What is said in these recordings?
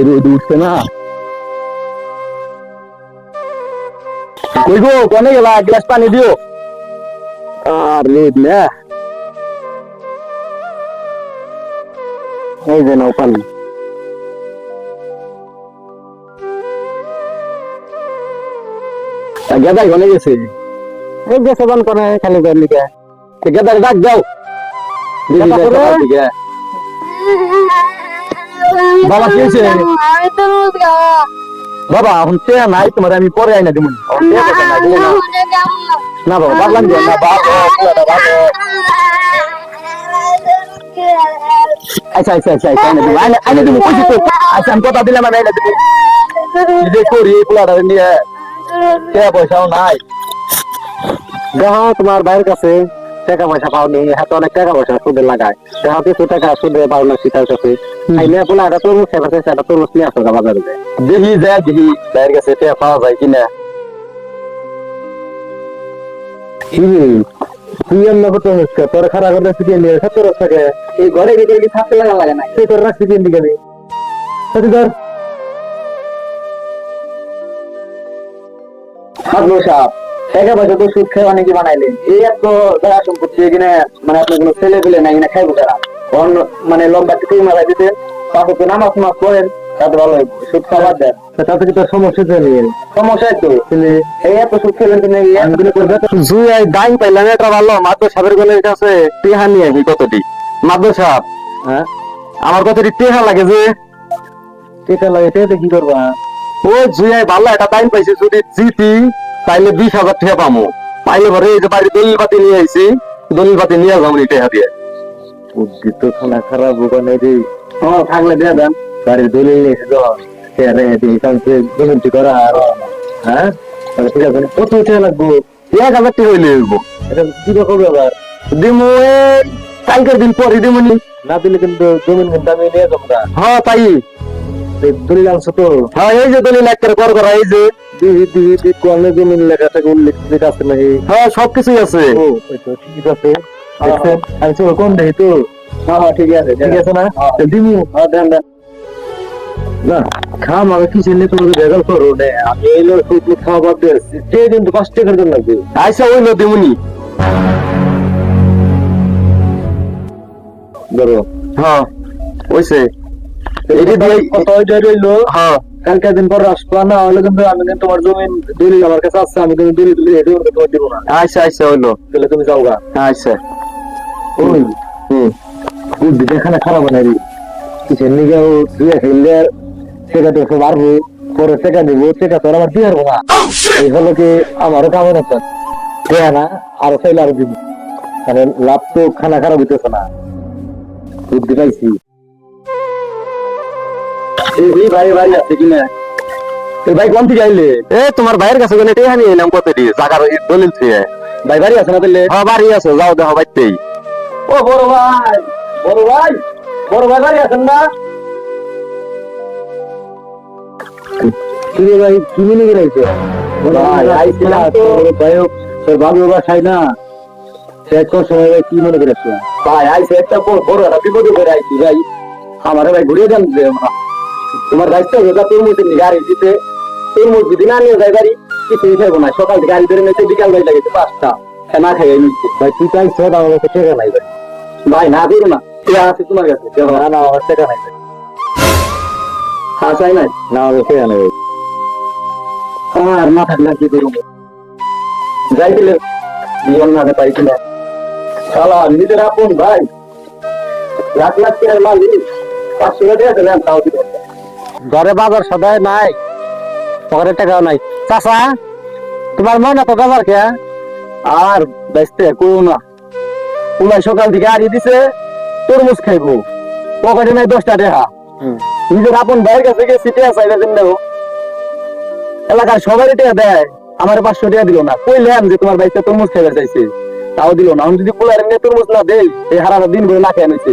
রোদ উঠছে না। কই গো, কোনে গেলা? গ্লাস পানি দিও। আর রোদ না, এই যে নাও পানি। গেদাই কোনে গেছে? এই গেছে বান করে খালি বের লিখে। গেদার ডাক যাও। বাবা কি হয়েছে? বাবা এখন তে নাই, তোমার আমি পরে আইনা দিব না। বাবা পাগলাম না বাবা। আচ্ছা আচ্ছা আচ্ছা আইনা দিব কইছি তো। আচ্ছা আমি কথা দিলাম আমি আইনা দিব। যে করি পোলাটা নিয়ে পয়সাও নাই। দেখো তোমার ভাইয়ের কাছে টাকা পয়সা পাওনি, হাতে অনেক টাকা পয়সা সুদে লাগায়। দেখো কিছু টাকা সুদে পাও না সীতার কাছে। আইলে পোলাটা তরমুজ খেয়ে সেটা তরমুজ নিয়ে আসো বাজারে। দেখি যায়, দেখি ভাইয়ের কাছে টাকা পাওয়া যায় কিনা। তুই অন্য কত হচ্ছে তোর খারাপ করে শিখিয়ে নিয়ে সত্তর টাকা এই ঘরে ভিতরে কি থাকতে লাগা লাগে না? সেই তোর রাখছি কিন দিকে ধর সাপ টাকা পয়সা তো সুদ খেয়ে অনেকে বানাইলেন। এই এত জায়গা সম্পত্তি এখানে মানে আপনার কোনো ছেলে পেলে না এখানে খাইবো যারা অন্য মানে লম্বা টুকুই মারাই দিতে তাতে তো নামাজ মাস পড়েন তাতে ভালো সুদ খাবার দেন। তাতে কি তোর সমস্যা নেই? সমস্যা তো এই এত সুদ খেলেন তুমি জুয়াই দাইন পাইলাম এটা ভালো মাত্র সাবের গলের কাছে টেহা নিয়ে আসি কতটি মাত্র সাপ। হ্যাঁ আমার কতটি টেহা লাগে যে টেহা লাগে টেহাতে কি করবা? ও জুয়াই ভালো একটা টাইম পাইছে যদি জিতি তাইলে 20,000 টাকা পামো। পাইলে পরে এই যে বাড়ি দলিল পাতি নিয়ে আইছি, দলিল পাতি নিয়ে যাবো টাকা দিয়ে। বুদ্ধি তো খানা খারাপ ওখানে রে। হ্যাঁ থাকলে দিয়ে দেন বাড়ির দলিল নিয়ে এসে জমিটি করা আর হ্যাঁ ঠিক আছে। কত টাকা লাগবো? 1,000 টাকা হইলে হইবো। এটা কি রকম ব্যাপার? দিমু কালকের দিন পরে দিমুনি, না দিলে কিন্তু জমিন কিন্তু আমি নিয়ে যাবো না। হ্যাঁ তাই দলিল আনছো তো? হ্যাঁ এই যে দলিল একটা করা এই যে জমিন লেখা থাকে উল্লেখ আছে নাকি? হ্যাঁ সবকিছুই আছে। ঠিক আছে আমি তো কোন দেখি তো। হ্যাঁ ঠিক আছে ঠিক আছে না দিমু। হ্যাঁ দেন দেন না খাম আমি কি চিনি তুমি ভেজাল করো না। আমি এলো শুধু খাওয়া বাদ দিয়েছি দিন তো 5 টাকার জন্য লাগবে। আচ্ছা ওইলো দিমুনি ধরো। হ্যাঁ ওইসে কালকে দিন পর আসবা না হলে কিন্তু আমি তোমার জমিন দলিল আমার কাছে আছে আমি তুমি দলিল তোমার দিব না। আচ্ছা আচ্ছা হইলো তাহলে তুমি যাও গা। আচ্ছা ওই বুদ্ধি দেখানা খারাপ না রে কিসের নিয়ে দুই খেললে টাকা তো পারবো পরে টাকা দিব টাকা তো আমার দিয়ে পারবো না। এই হলো কি আমারও কামে না না আরো চাইলে আরো দিব মানে লাভ তো খানা খারাপ হইতেছে না। বুদ্ধি পাইছি ভাই ভাই আছে কিনা? ভাই কোন থেকে আইলে? এ তোমার ভাইয়ের কাছে গেলে টেহা নিয়ে এলাম কত দিয়ে জাগার দলিল থেকে। ভাই বাড়ি আছে না তাহলে? হ্যাঁ বাড়ি আছে যাও দেখো বাইতেই। ও বড় ভাই বড় ভাই বড় ভাই বাড়ি আছেন না? ভাই কি মিলে গেছে? ভাই আইছিলাম ভাই তোর বাবু বাসায় না সময় ভাই কি মনে করেছ? ভাই আইসে একটা বড় একটা বিপদে করে আইছি ভাই আমার ভাই ঘুরিয়ে দেন তোমার দায়িত্ব তরমুজ গাড়ি দিতে তরমুজ যদি না নিয়ে যায় গাড়ি কিছুই খাইবো না। সকাল থেকে গাড়ি ধরে নিতে বিকাল বাড়ি লাগেছে 5টা না খাই নিচ্ছে ভাই। তুই চাইছ আমার কাছে টাকা নাই ভাই। ভাই না করো না আছে তোমার কাছে না আমার টাকা নাই ভাই। হ্যাঁ চাই নাই না আমার টাকা নাই ভাই। আর না থাকলে কি করবো যাইছিলে জীবন না পাইছিল শালা নিজের আপন ভাই 1,00,000 টাকার মালিক 500 টাকা দিলাম তাও দিল ঘরে বাজার সদায় নাই পকেটে টাকাও নাই। চাচা তোমার মনে তো বাজার কে আর বেচতে করো না পুলাই সকাল থেকে আড়ি দিছে তরমুজ খাইবো পকেটে নাই 10টা টাকা। নিজের আপন ভাইয়ের কাছে গেছি টাকা চাইলে দিন দেবো এলাকার সবাই টাকা দেয় আমার 500 টাকা দিল না। কইলাম যে তোমার ভাইটা তরমুজ খাইবার চাইছে তাও দিল না। আমি যদি পোলার এমনি তরমুজ না দেই এই হারাটা দিন ভরে না খেয়ে নিছে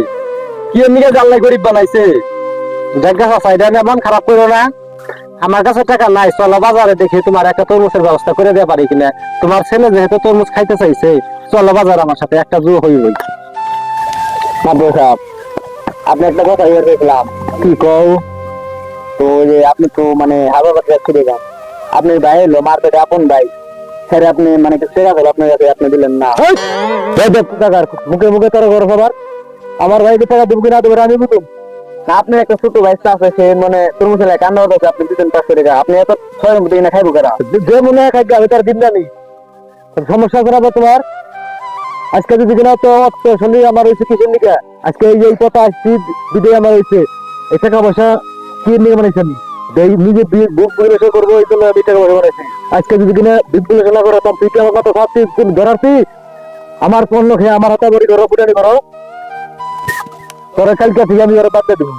কি এমনি আল্লাহ গরিব বানাইছে। দেখা চাইডা মন খারাপ করো না আমার কাছে টাকা নাই চলো বাজারে দেখি তোমার একটা তরমুজের ব্যবস্থা করে দেওয়া পারি কিনা। তোমার ছেলে যেহেতু তরমুজ খাইতে চাইছে চলো বাজার আমার সাথে একটা জো হই হই। আপনি একটা কথা বলে দেখলাম। কি কও? তো যে আপনি তো মানে হাবা বাচ্চা ছেড়ে যান, আপনি ভাই হলো মার্কেটে আপন ভাই, স্যার আপনি মানে টাকা ধরো আপনার কাছে, আপনি দিলেন না। টাকার মুখে মুখে তার ঘর সবার, আমার ভাইকে টাকা দেবো কিনা দেবো আমি বুঝুন না। আপনার একটা ছোট ভাই আছে, সে মানে তোর মশাই কান্না হচ্ছে, আপনি দিতেন 500 টাকা, আপনি এত ছয়ের মধ্যে না খাইবো কেনা? যে মনে হয় খাইবে আমি তার দিন জানি। সমস্যা করাবো তোমার আজকে যদি কিনা তো শুনি আমার হয়েছে কিসের নিকা, আজকে এই যে এই কথা আসছি দিদি আমার হয়েছে এই টাকা পয়সা কি নিয়ে বানাইছি আমি, নিজে বুক পরিবেশন করবো এই জন্য আমি টাকা পয়সা বানাইছি। আজকে যদি কিনা বুক পরিবেশন না করো তখন তুই কি আমার কথা ভাবছি ধরাচ্ছি, আমার পণ্য খেয়ে আমার হাতে বড়ি করো ফুটানি করো, তোরা কালকে থেকে আমি ওরা বাদ দিয়ে দেবো।